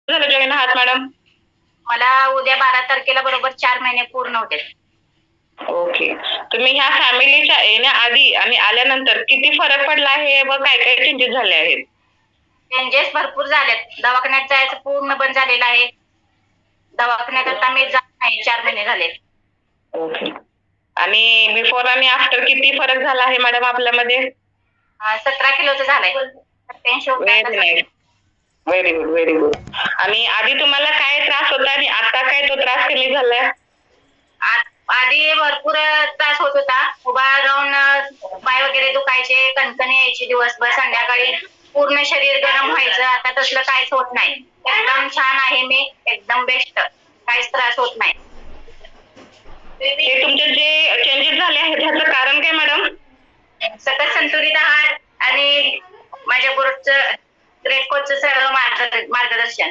झालं जॉईन आहात मॅडम? मला उद्या 12 तारखेला बरोबर 4 महिने पूर्ण होते. ओके. तुम्ही ह्या फॅमिलीच्या येण्याआधी आणि आल्यानंतर किती फरक पडला आहे व काय काय चेंजेस झाले आहेत? चेंजेस भरपूर झालेत. दवाखान्यात जायचं पूर्ण बंद झालेलं आहे. दवाखान्यात आता मी जात नाही 4 महिने झाले. ओके. आणि बिफोर आणि आफ्टर किती फरक झाला आहे मॅडम आपल्यामध्ये? 17 किलोचं झालंय. 87 होतं व्हेरी आता nice. Very good, very good. आणि आधी तुम्हाला काय त्रास होता आणि आता काय तो त्रास कमी झालाय? आधी भरपूर त्रास होत होता. उभा राहून पाय वगैरे दुखायचे, कणकण यायची दिवसभर, संध्याकाळी पूर्ण शरीर गरम व्हायचं. आता तसलं काहीच होत नाही. एकदम छान आहे मी, एकदम बेस्ट. काहीच त्रास होत नाही. हे तुमचे जे चेंजेस झाले आहेत ह्याचं कारण काय मॅडम? सकस संतुलित आहार आणि माझ्या ग्रेट कोचचं सर्व मार्गदर्शन.